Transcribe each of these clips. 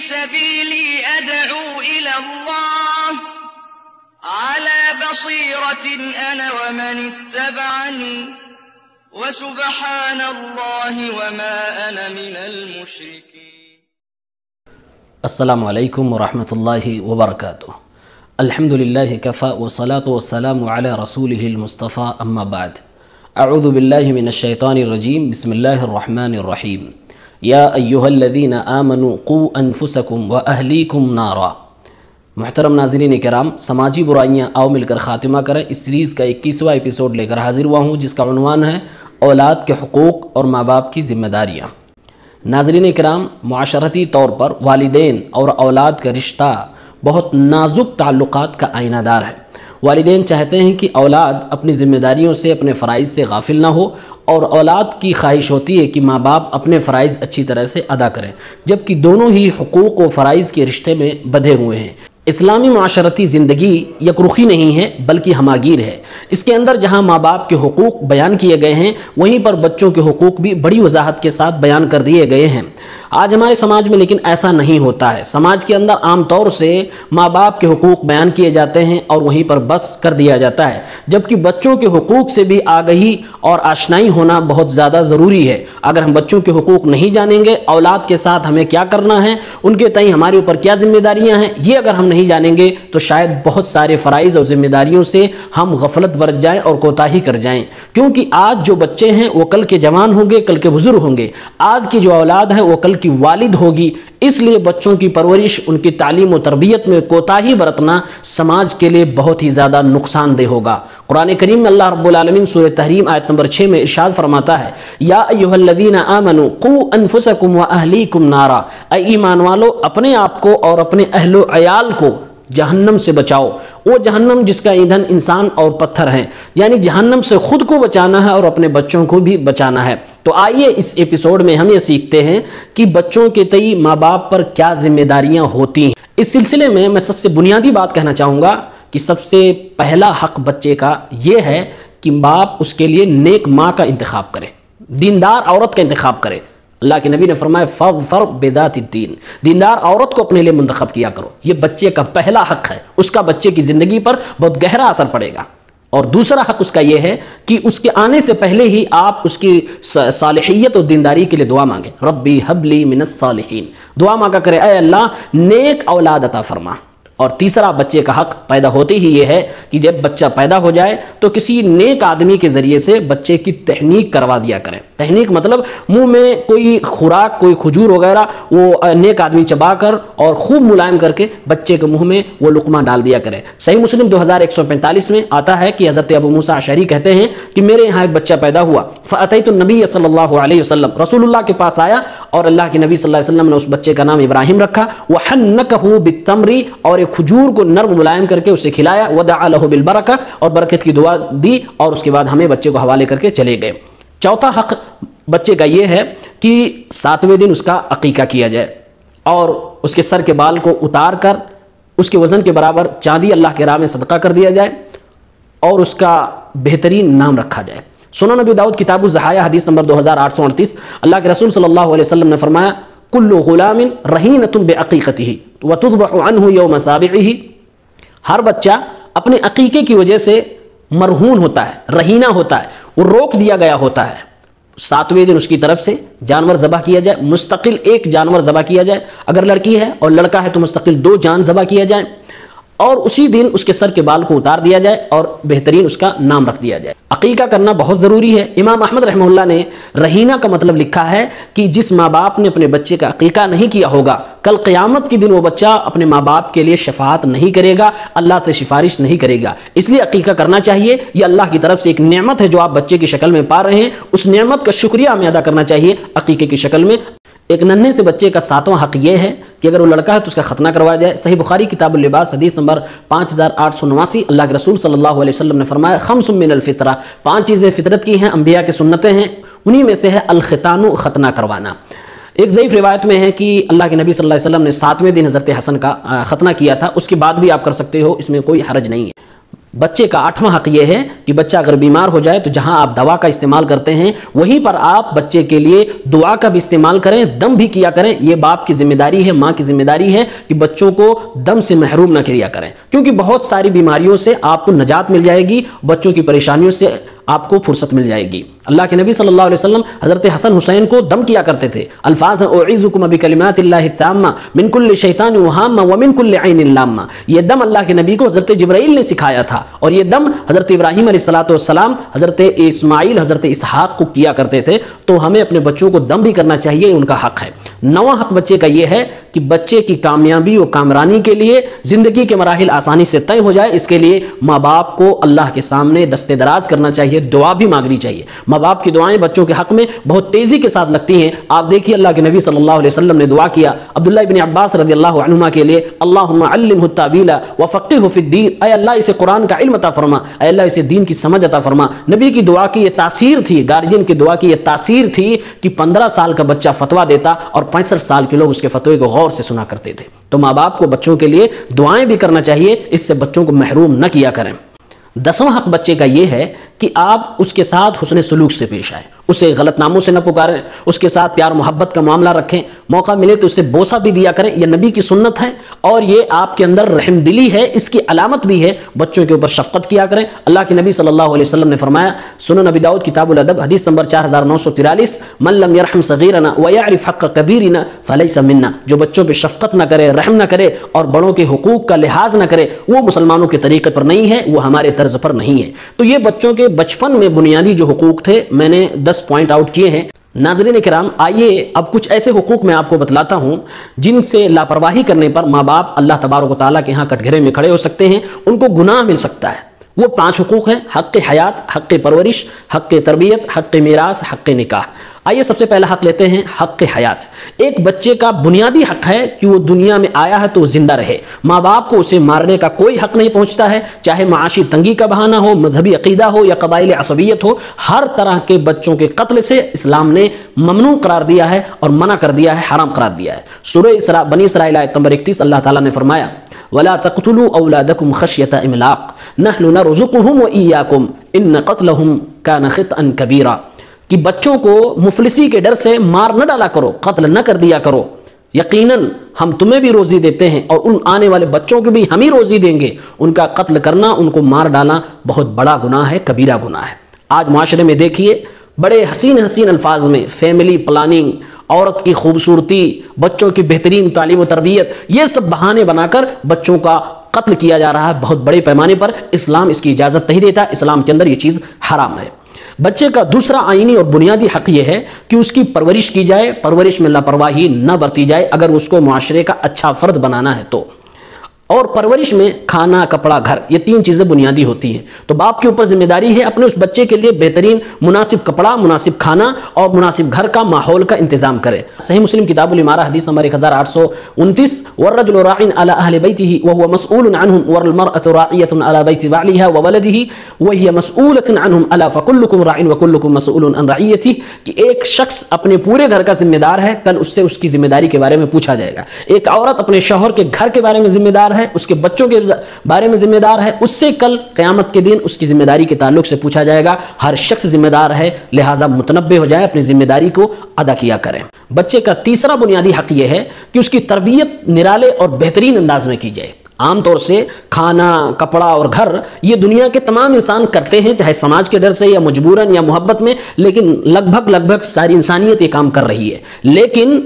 سبيلي أدعو إلى الله على بصيرة أنا ومن اتبعني وسبحان الله وما أنا من المشركين. السلام علیکم ورحمۃ اللہ وبرکاتہ. الحمد للہ کفا والصلاة والسلام علی رسولہ المصطفیٰ اما بعد. اعوذ باللہ من الشیطان الرجیم. بسم اللہ الرحمن الرحیم. یا ایہا الذین آمنوا قوا انفسکم واہلیکم نارا. محترم ناظرین کرام، سماجی برائیاں آؤ مل کر خاتمہ کریں. اس سیریز کا 21واں ایپیسوڈ لے کر حاضر ہوا ہوں جس کا عنوان ہے اولاد کے حقوق اور ماں باپ کی ذمہ داریاں. ناظرین کرام، معاشرتی طور پر والدین اور اولاد کا رشتہ بہت نازک تعلقات کا آئینہ دار ہے. والدین چاہتے ہیں کہ اولاد اپنی ذمہ داریوں سے، اپنے فرائض سے غافل نہ ہو، اور اولاد کی خواہش ہوتی ہے کہ ماں باپ اپنے فرائض اچھی طرح سے ادا کریں، جبکہ دونوں ہی حقوق و فرائض کے رشتے میں بندھے ہوئے ہیں. اسلامی معاشرتی زندگی یکرخی نہیں ہے بلکہ ہماگیر ہے. اس کے اندر جہاں ماں باپ کے حقوق بیان کیے گئے ہیں، وہیں پر بچوں کے حقوق بھی بڑی وضاحت کے ساتھ بیان کر دیے گئے ہیں. آج ہمارے سماج میں لیکن ایسا نہیں ہوتا ہے. سماج کے اندر عام طور سے ماں باپ کے حقوق بیان کیے جاتے ہیں اور وہیں پر بس کر دیا جاتا ہے، جبکہ بچوں کے حقوق سے بھی آگہی اور آشنائی ہونا بہت زیادہ ضروری ہے. اگر ہم بچوں کے حقوق نہیں جانیں گے، اولاد کے ساتھ ہمیں کیا کرنا ہے، ان کے تئیں ہمارے اوپر کیا ذمہ داریاں ہیں، یہ اگر ہم نہیں جانیں گے تو شاید بہت سارے فرائض اور ذمہ داریوں سے ہم غفلت برت جائیں اور کوتاہی کر جائیں. کیونکہ آج جو بچے ہیں وہ کل کے جوان ہوں گے، کل کے بزرگ ہوں گے. آج کی جو اولاد ہے وہ کل کی والد ہوگی. اس لیے بچوں کی پرورش، ان کی تعلیم و تربیت میں کوتاہی برتنا سماج کے لیے بہت ہی زیادہ نقصان دہ ہوگا. قرآن کریم میں اللہ رب العالمین سورہ تحریم آیت نمبر 6 میں ارشاد فرماتا ہے، یا ایھا الذین آمنوا قوا انفسکم واہلیکم نارا. اے ایمان والو، اپنے آپ کو اور اپنے اہل و عیال کو جہنم سے بچاؤ. وہ جہنم جس کا ایندھن انسان اور پتھر ہیں، یعنی جہنم سے خود کو بچانا ہے اور اپنے بچوں کو بھی بچانا ہے. تو آئیے اس ایپیسوڈ میں ہم یہ سیکھتے ہیں کہ بچوں کے تئیں ماں باپ پر کیا ذمہ داریاں ہوتی ہیں. اس سلسلے میں سب سے بنیادی بات کہنا چاہوں گا کہ سب سے پہلا حق بچے کا یہ ہے کہ باپ اس کے لیے نیک ماں کا انتخاب کرے، دیندار عورت کا انتخاب کرے. اللہ کے نبی نے فرمایا فاظفر بذات الدین، دیندار عورت کو اپنے لیے منتخب کیا کرو. یہ بچے کا پہلا حق ہے، اس کا بچے کی زندگی پر بہت گہرا اثر پڑے گا. اور دوسرا حق اس کا یہ ہے کہ اس کے آنے سے پہلے ہی آپ اس کی صالحیت اور دینداری کے لیے دعا مانگیں. ربی حب لی من الصالحین، دعا مانگا کرے اے اللہ نیک اولاد عطا فرما. اور تیسرا بچے کا حق پیدا ہوتے ہی یہ ہے کہ جب بچہ پیدا ہو جائے تو کسی نیک آدمی کے ذریعے سے بچے کی تحنیک کروا دیا کریں. تحنیک مطلب منہ میں کوئی خوراک، کوئی کھجور وغیرہ وہ نیک آدمی چبا کر اور خوب ملائم کر کے بچے کے منہ میں وہ لقمہ ڈال دیا کرے. صحیح مسلم 2145 میں آتا ہے کہ حضرت ابو موسیٰ اشعری کہتے ہیں کہ میرے یہاں ایک بچہ پیدا ہوا، فاتیت النبی صلی اللہ علیہ وسلم، رسول اللہ کے پاس آیا اور اللہ کے نبی صلی اللہ علیہ وسلم نے اس بچے کا نام ابراہیم رکھا. وحنکہ بالتمر، اور ایک کھجور کو نرم ملائم کر کے اسے کھلایا. ودعا لہ بالبرکہ، اور برکت کی دعا دی، اور اس کے بعد ہمیں بچے کو حوالے کر کے چلے گئے. چوتھا حق بچے کا یہ ہے کہ 7ویں دن اس کا عقیقہ کیا جائے اور اس کے سر کے بال کو اتار کر اس کے وزن کے برابر چاندی اللہ کے راہ میں صدقہ کر دیا جائے اور اس کا بہترین نام رکھا جائے. سنن نبی داؤد کتاب الضحایا حدیث نمبر 2838، اللہ کے رسول صلی اللہ علیہ وسلم نے فرمایا کل غلام رہینۃ بعقیقتہ وتذبح عنہ یوم سابعہ. ہر بچہ اپنے عقیقے کی وجہ سے مرہون ہوتا ہے، رہینہ ہوتا ہے، وہ روک دیا گیا ہوتا ہے. 7ویں دن اس کی طرف سے جانور ذبح کیا جائے، مستقل ایک جانور ذبح کیا جائے. اگر لڑکی ہے اور لڑکا ہے تو مستقل 2 جان ذبح کیا جائے، اور اسی دن اس کے سر کے بال کو اتار دیا جائے اور بہترین اس کا نام رکھ دیا جائے. عقیقہ کرنا بہت ضروری ہے. امام احمد رحمہ اللہ نے رہینہ کا مطلب لکھا ہے کہ جس ماں باپ نے اپنے بچے کا عقیقہ نہیں کیا ہوگا، کل قیامت کے دن وہ بچہ اپنے ماں باپ کے لیے شفاعت نہیں کرے گا، اللہ سے سفارش نہیں کرے گا. اس لیے عقیقہ کرنا چاہیے. یہ اللہ کی طرف سے ایک نعمت ہے جو آپ بچے کی شکل میں پا رہے ہیں. اس نعمت کا شکریہ ہمیں ادا کرنا چاہیے عقیقے کی شکل میں. ایک ننھے سے بچے کا 7واں حق یہ ہے کہ اگر وہ لڑکا ہے تو اس کا ختنہ کروایا جائے. صحیح بخاری کتاب اللباس حدیث نمبر 5889، اللہ کے رسول صلی اللہ علیہ وسلم نے فرمایا خمس من الفطرہ، 5 چیزیں فطرت کی ہیں، انبیاء کی سنتیں ہیں، انہی میں سے ہے الختان، ختنہ کروانا. ایک ضعیف روایت میں ہے کہ اللہ کے نبی صلی اللہ علیہ وسلم نے 7ویں دن حضرت حسن کا ختنہ کیا تھا. اس کے بعد بھی آپ کر سکتے ہو، اس میں کوئی حرج نہیں ہے. بچے کا 8واں حق یہ ہے کہ بچہ اگر بیمار ہو جائے تو جہاں آپ دوا کا استعمال کرتے ہیں وہیں پر آپ بچے کے لیے دعا کا بھی استعمال کریں، دم بھی کیا کریں۔ یہ باپ کی ذمہ داری ہے، ماں کی ذمہ داری ہے کہ بچوں کو دم سے محروم نہ کیا کریں، کیونکہ بہت ساری بیماریوں سے آپ کو نجات مل جائے گی، بچوں کی پریشانیوں سے آپ کو فرصت مل جائے گی۔ اللہ کے نبی صلی اللہ علیہ وسلم حضرت حسن حسین کو دم کیا کرتے تھے۔ الفاظ اعوذکم بکلمات اللہ التامہ من کل شیطان وہامہ ومن کل عین لامہ۔ یہ دم اللہ کے نبی کو حضرت جبرائیل نے سکھایا تھا، اور یہ دم حضرت ابراہیم علیہ السلام، حضرت اسماعیل، حضرت اسحاق کو کیا کرتے تھے۔ تو ہمیں اپنے بچوں کو دم بھی کرنا چاہیے، ان کا حق ہے۔ نواں حق بچے کا یہ ہے کہ بچے کی کامیابی و کامرانی کے لیے زندگی کے مراحل آسانی سے طے ہو جائے، اس کے لیے ماں باپ کو اللہ کے سامنے دست دراز کرنا چاہیے، دعا بھی مانگنی چاہیے۔ ماں باپ کی دعائیں بچوں کے حق میں بہت تیزی کے ساتھ لگتی ہیں۔ آپ دیکھیے اللہ کے نبی صلی اللہ علیہ وسلم نے دعا کیا عبداللہ ابن عباس رضی اللہ عنہما کے لیے، اللہم علمہ التاویل وفقہہ فی الدین، اے اللہ اسے قرآن کا علم عطا فرما، اے اللہ اسے دین کی سمجھ عطا فرما۔ نبی کی دعا کی یہ تاثیر تھی، گارجین کی دعا کی یہ تاثیر تھی کہ 15 سال کا بچہ فتویٰ دیتا اور 65 سال کے لوگ اس کے فتوے کو غور سے سنا کرتے تھے۔ تو ماں باپ کو بچوں کے لیے دعائیں بھی کرنا چاہیے، اس سے بچوں کو محروم نہ کیا کریں۔ 10واں حق بچے کا یہ ہے کہ آپ اس کے ساتھ حسن سلوک سے پیش آئیں، اسے غلط ناموں سے نہ پکاریں، اس کے ساتھ پیار محبت کا معاملہ رکھیں، موقع ملے تو اسے بوسہ بھی دیا کریں۔ یہ نبی کی سنت ہے اور یہ آپ کے اندر رحم دلی ہے، اس کی علامت بھی ہے۔ بچوں کے اوپر شفقت کیا کریں۔ اللہ کے نبی صلی اللہ علیہ وسلم نے فرمایا، سنن ابی داؤد کتاب الادب حدیث نمبر 4943، من لم يرحم صغیرنا ويعرف حق کبیرنا فلیس منا، جو بچوں پہ شفقت نہ کرے، رحم نہ کرے اور بڑوں کے حقوق کا لحاظ نہ کرے، وہ مسلمانوں کے طریقے پر نہیں ہے، وہ ہمارے طرز پر نہیں ہے۔ تو یہ بچوں کے بچپن میں بنیادی جو حقوق تھے میں نے 10 پوائنٹ آؤٹ کیے ہیں۔ ناظرین کرام، آئیے اب کچھ ایسے حقوق میں آپ کو بتلاتا ہوں جن سے لاپرواہی کرنے پر ماں باپ اللہ تبارک و تعالیٰ کے ہاں کٹگھرے میں کھڑے ہو سکتے ہیں، ان کو گناہ مل سکتا ہے۔ وہ 5 حقوق ہیں: حق حیات، حق پرورش، حق تربیت، حق میراث، حق نکاح۔ آئیے سب سے پہلا حق لیتے ہیں حق حیات۔ ایک بچے کا بنیادی حق ہے کہ وہ دنیا میں آیا ہے تو وہ زندہ رہے۔ ماں باپ کو اسے مارنے کا کوئی حق نہیں پہنچتا ہے، چاہے معاشی تنگی کا بہانہ ہو، مذہبی عقیدہ ہو یا قبائلی عصبیت ہو۔ ہر طرح کے بچوں کے قتل سے اسلام نے ممنوع قرار دیا ہے اور منع کر دیا ہے، حرام قرار دیا ہے۔ سورہ بنی اسرائیل آیت نمبر 31 اللہ تعالیٰ نے فرمایا، وَلَا تَقْتُلُوا أَوْلَادَكُمْ خَشْيَةَ إِمْلَاقٍ نَحْنُ نَرْزُقُهُمْ وَإِيَّاكُمْ إِنَّ قَتْلَهُمْ كَانَ خِطْئًا كَبِيرًا، کہ بچوں کو مفلسی کے ڈر سے مار نہ ڈالا کرو، قتل نہ کر دیا کرو، یقیناً ہم تمہیں بھی روزی دیتے ہیں اور ان آنے والے بچوں کو بھی ہم ہی روزی دیں گے۔ ان کا قتل کرنا، ان کو مار ڈالنا بہت بڑا گناہ ہے، کبیرہ گناہ ہے۔ آج معاشرے میں دیکھیے بڑے حسین الفاظ میں فیملی پلاننگ، عورت کی خوبصورتی، بچوں کی بہترین تعلیم و تربیت، یہ سب بہانے بنا کر بچوں کا قتل کیا جا رہا ہے بہت بڑے پیمانے پر۔ اسلام اس کی اجازت نہیں دیتا، اسلام کے اندر یہ چیز حرام ہے۔ بچے کا دوسرا آئینی اور بنیادی حق یہ ہے کہ اس کی پرورش کی جائے، پرورش میں لاپرواہی نہ برتی جائے اگر اس کو معاشرے کا اچھا فرد بنانا ہے تو۔ اور پرورش میں کھانا، کپڑا، گھر، یہ 3 چیزیں بنیادی ہوتی ہیں۔ تو باپ کے اوپر ذمہ داری ہے اپنے اس بچے کے لیے بہترین مناسب کپڑا، مناسب کھانا اور مناسب گھر کا، ماحول کا انتظام کرے۔ صحیح مسلم کتاب الامارہ حدیث نمبر 1829، والرجل راع على اهل بيته وهو مسؤول عنهم والمرأة راعية على بيت بعلها وولده وهي مسؤولة عنهم الا فكلكم راع وكلكم مسؤول عن رعيته، کہ ایک شخص اپنے پورے گھر کا ذمہ دار ہے، کل اس سے اس کی ذمہ داری کے بارے میں پوچھا جائے گا۔ ایک عورت اپنے شوہر کے گھر کے بارے میں ذمہ دار ہے، اس کے بچوں کے بارے میں ذمہ دار ہے، اس سے کل قیامت کے دن اس کی ذمہ داری کے تعلق سے پوچھا جائے گا۔ ہر شخص ذمہ دار ہے، لہٰذا متنبہ ہو جائے، اپنی ذمہ داری کو ادا کیا کریں۔ بچے کا تیسرا بنیادی حق یہ ہے کہ اس کی تربیت نرالے اور بہترین انداز میں کی جائے۔ عام طور سے کھانا، کپڑا اور گھر یہ دنیا کے تمام انسان کرتے ہیں، چاہے سماج کے ڈر سے یا مجبوراً یا محبت میں، لیکن لگ بھگ ساری انسانیت یہ کام کر رہی ہے۔ لیکن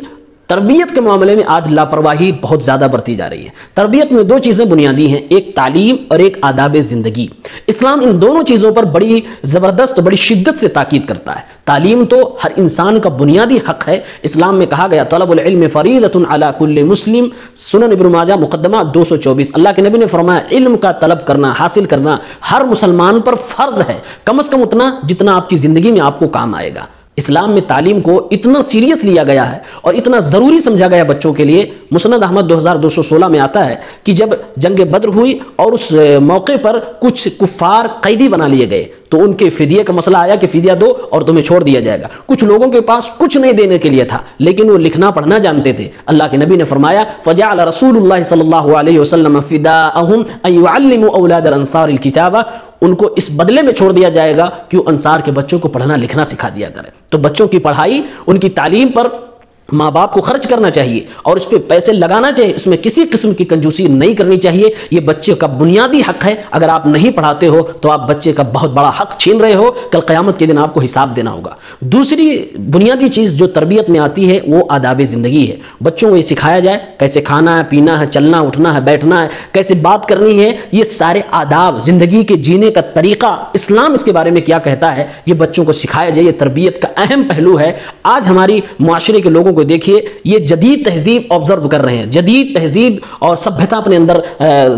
تربیت کے معاملے میں آج لاپرواہی بہت زیادہ برتی جا رہی ہے۔ تربیت میں 2 چیزیں بنیادی ہیں، ایک تعلیم اور ایک آداب زندگی۔ اسلام ان دونوں چیزوں پر بڑی زبردست، بڑی شدت سے تاکید کرتا ہے۔ تعلیم تو ہر انسان کا بنیادی حق ہے۔ اسلام میں کہا گیا طلب العلم فریضۃ علی کل مسلم، سنن ابن ماجہ مقدمہ 224۔ اللہ کے نبی نے فرمایا علم کا طلب کرنا، حاصل کرنا ہر مسلمان پر فرض ہے، کم از کم اتنا جتنا آپ کی زندگی میں آپ کو کام آئے گا۔ اسلام میں تعلیم کو اتنا سیریس لیا گیا ہے اور اتنا ضروری سمجھا گیا بچوں کے لیے۔ مسند احمد 2216 میں آتا ہے کہ جب جنگ بدر ہوئی اور اس موقع پر کچھ کفار قیدی بنا لیے گئے تو ان کے فدیے کا مسئلہ آیا کہ فدیہ دو اور تمہیں چھوڑ دیا جائے گا. کچھ لوگوں کے پاس کچھ نہیں دینے کے لیے تھا لیکن وہ لکھنا پڑھنا جانتے تھے. اللہ کے نبی نے فرمایا فجعل رسول اللہ صلی اللہ علیہ وسلم فداءهم ان يعلموا اولاد الانصار الكتابہ. ان کو اس بدلے میں چھوڑ دیا جائے گا کہ وہ انصار کے بچوں کو پڑھنا لکھنا سکھا دیا کرے. تو بچوں کی پڑھائی، ان کی تعلیم پر ماں باپ کو خرچ کرنا چاہیے اور اس پہ پیسے لگانا چاہیے. اس میں کسی قسم کی کنجوسی نہیں کرنی چاہیے. یہ بچے کا بنیادی حق ہے. اگر آپ نہیں پڑھاتے ہو تو آپ بچے کا بہت بڑا حق چھین رہے ہو. کل قیامت کے دن آپ کو حساب دینا ہوگا. دوسری بنیادی چیز جو تربیت میں آتی ہے وہ آداب زندگی ہے. بچوں کو یہ سکھایا جائے کیسے کھانا ہے، پینا ہے، چلنا اٹھنا ہے، بیٹھنا ہے، کیسے بات کرنی ہے. یہ سارے آداب، زندگی کے جینے کا طریقہ، اسلام اس کے بارے میں کیا کہتا ہے، یہ بچوں کو سکھایا جائے. یہ تربیت کا اہم پہلو ہے. آج ہماری معاشرے کے لوگوں کو دیکھیے، یہ جدید تہذیب آبزرو کر رہے ہیں، جدید تہذیب اور سبھیتا اپنے اندر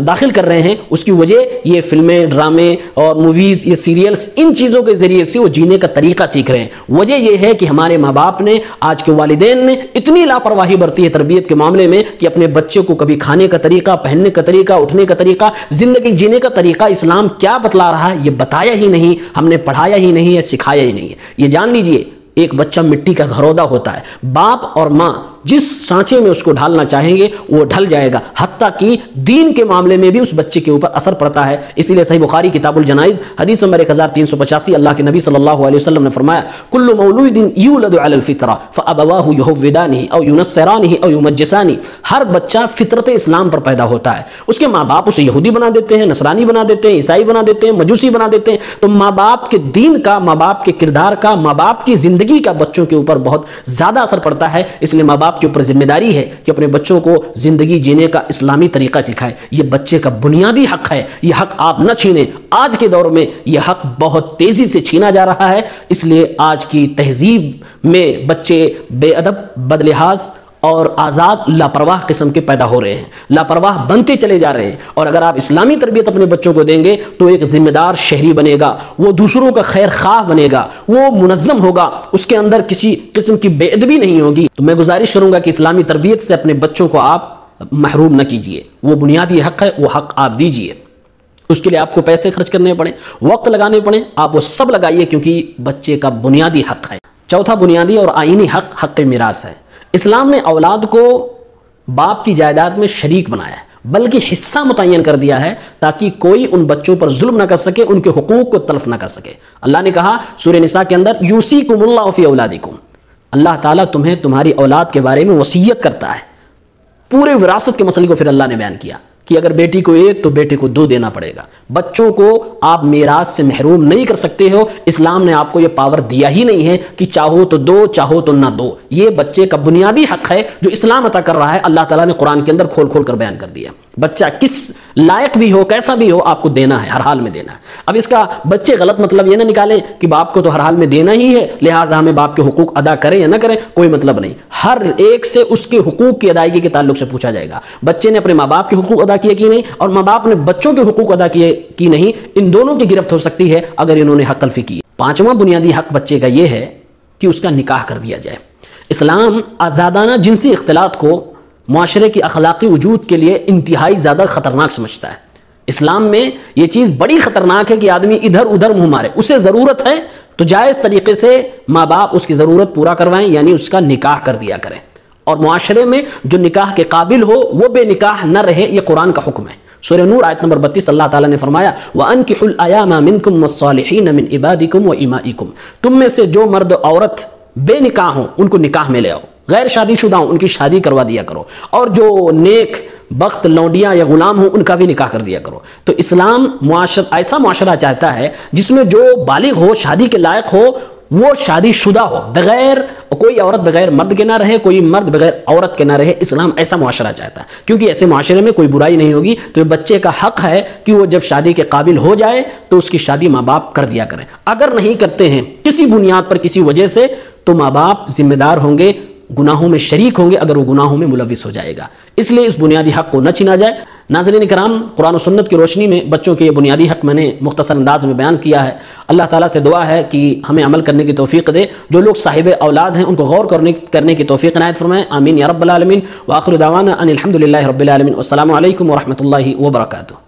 داخل کر رہے ہیں. اس کی وجہ یہ فلمیں، ڈرامے اور موویز، یہ سیریلز، ان چیزوں کے ذریعے سے وہ جینے کا طریقہ سیکھ رہے ہیں. وجہ یہ ہے کہ ہمارے ماں باپ نے، آج کے والدین نے اتنی لاپرواہی برتی ہے تربیت کے معاملے میں کہ اپنے بچے کو کبھی کھانے کا طریقہ، پہننے کا طریقہ، اٹھنے کا طریقہ، زندگی جینے کا طریقہ اسلام کیا بتلا رہا ہے یہ بتایا ہی نہیں. ہم نے پڑھایا ہی نہیں ہے، سکھایا ہی نہیں ہے. یہ جان لیجئے ایک بچہ مٹی کا گھرودہ ہوتا ہے. باپ اور ماں جس سانچے میں اس کو ڈھالنا چاہیں گے وہ ڈھل جائے گا. حتیٰ کہ دین کے معاملے میں بھی اس بچے کے اوپر اثر پڑتا ہے. اسی لیے صحیح بخاری کتاب الجنائز حدیث نمبر 1385 اللہ کے نبی صلی اللہ علیہ وسلم نے فرمایا کل مولود یولد علی الفطرہ فابواہ یہودانہ او ینصرانہ او یمجسانہ. ہر بچہ فطرت اسلام پر پیدا ہوتا ہے. اس کے ماں باپ اسے یہودی بنا دیتے ہیں، نصرانی بنا دیتے ہیں، عیسائی بنا دیتے ہیں، مجوسی بنا دیتے ہیں. تو ماں باپ کے دین کا، ماں باپ کے کردار کا، ماں باپ کی زندگی کا بچوں کے اوپر بہت زیادہ اثر پڑتا ہے. اس لیے ماں باپ کے اوپر ذمہ داری ہے کہ اپنے بچوں کو زندگی جینے کا اسلامی طریقہ سکھائے. یہ بچے کا بنیادی حق ہے. یہ حق آپ نہ چھینیں. آج کے دور میں یہ حق بہت تیزی سے چھینا جا رہا ہے. اس لیے آج کی تہذیب میں بچے بے ادب، بدلحاظ اور آزاد لاپرواہ قسم کے پیدا ہو رہے ہیں، لاپرواہ بنتے چلے جا رہے ہیں. اور اگر آپ اسلامی تربیت اپنے بچوں کو دیں گے تو ایک ذمہ دار شہری بنے گا، وہ دوسروں کا خیر خواہ بنے گا، وہ منظم ہوگا، اس کے اندر کسی قسم کی بے ادبی نہیں ہوگی. تو میں گزارش کروں گا کہ اسلامی تربیت سے اپنے بچوں کو آپ محروم نہ کیجیے. وہ بنیادی حق ہے، وہ حق آپ دیجیے. اس کے لیے آپ کو پیسے خرچ کرنے پڑیں، وقت لگانے پڑیں، آپ وہ سب لگائیے کیونکہ بچے کا بنیادی حق ہے. چوتھا بنیادی اور آئینی حق حق میراث ہے. اسلام نے اولاد کو باپ کی جائیداد میں شریک بنایا ہے، بلکہ حصہ متعین کر دیا ہے تاکہ کوئی ان بچوں پر ظلم نہ کر سکے، ان کے حقوق کو تلف نہ کر سکے. اللہ نے کہا سورہ نساء کے اندر یوصیکم اللہ فی اولادکم. اللہ تعالیٰ تمہیں تمہاری اولاد کے بارے میں وصیت کرتا ہے. پورے وراثت کے مسئلے کو پھر اللہ نے بیان کیا کہ اگر بیٹی کو 1 تو بیٹے کو 2 دینا پڑے گا. بچوں کو آپ میراث سے محروم نہیں کر سکتے ہو. اسلام نے آپ کو یہ پاور دیا ہی نہیں ہے کہ چاہو تو دو، چاہو تو نہ دو. یہ بچے کا بنیادی حق ہے جو اسلام عطا کر رہا ہے. اللہ تعالیٰ نے قرآن کے اندر کھول کھول کر بیان کر دیا. بچہ کس لائق بھی ہو، کیسا بھی ہو، آپ کو دینا ہے، ہر حال میں دینا ہے. اب اس کا بچے غلط مطلب یہ نہ نکالیں کہ باپ کو تو ہر حال میں دینا ہی ہے لہٰذا ہمیں باپ کے حقوق ادا کریں یا نہ کریں، کوئی مطلب نہیں. ہر ایک سے اس کے حقوق کی ادائیگی کے تعلق سے پوچھا جائے گا. بچے نے اپنے ماں باپ کے حقوق ادا کیے کہ نہیں اور ماں باپ نے بچوں کے حقوق ادا کیے کہ نہیں، ان دونوں کی گرفت ہو سکتی ہے اگر انہوں نے حق تلفی کی. پانچواں بنیادی حق بچے کا یہ ہے کہ اس کا نکاح کر دیا جائے. اسلام آزادانہ جنسی اختلاط کو معاشرے کی اخلاقی وجود کے لیے انتہائی زیادہ خطرناک سمجھتا ہے. اسلام میں یہ چیز بڑی خطرناک ہے کہ آدمی ادھر ادھر منہ مارے. اسے ضرورت ہے تو جائز طریقے سے ماں باپ اس کی ضرورت پورا کروائیں، یعنی اس کا نکاح کر دیا کریں. اور معاشرے میں جو نکاح کے قابل ہو وہ بے نکاح نہ رہے، یہ قرآن کا حکم ہے. سورہ نور آیت نمبر 32 اللہ تعالیٰ نے فرمایا وَأَنْكِحُوا الْأَيَامَ مِنْكُمْ وَالصَّالِحِينَ مِنْ عِبَادِكُمْ وَإِمَائِكُمْ. تم میں سے جو مرد عورت بے نکاح ہوں ان کو نکاح میں لے آؤ، غیر شادی شدہ ہوں ان کی شادی کروا دیا کرو، اور جو نیک بخت لونڈیاں یا غلام ہوں ان کا بھی نکاح کر دیا کرو. تو اسلام ایسا معاشرہ چاہتا ہے جس میں جو بالغ ہو، شادی کے لائق ہو، وہ شادی شدہ ہو، بغیر کوئی عورت بغیر مرد کے نہ رہے، کوئی مرد بغیر عورت کے نہ رہے. اسلام ایسا معاشرہ چاہتا ہے کیونکہ ایسے معاشرے میں کوئی برائی نہیں ہوگی. تو یہ بچے کا حق ہے کہ وہ جب شادی کے قابل ہو جائے تو اس کی شادی ماں باپ کر دیا کریں. اگر نہیں کرتے ہیں کسی بنیاد پر، کسی وجہ سے، تو ماں باپ ذمہ دار ہوں گے، گناہوں میں شریک ہوں گے اگر وہ گناہوں میں ملوث ہو جائے گا. اس لیے اس بنیادی حق کو نہ چھینا جائے. ناظرین کرام، قرآن و سنت کی روشنی میں بچوں کے یہ بنیادی حق میں نے مختصر انداز میں بیان کیا ہے. اللہ تعالیٰ سے دعا ہے کہ ہمیں عمل کرنے کی توفیق دے. جو لوگ صاحب اولاد ہیں ان کو غور کرنے کی توفیق عنایت فرمائے. آمین یا رب العالمین. وآخر دعوانا ان الحمد للہ رب العالمین. والسلام علیکم ورحمۃ اللہ وبرکاتہ.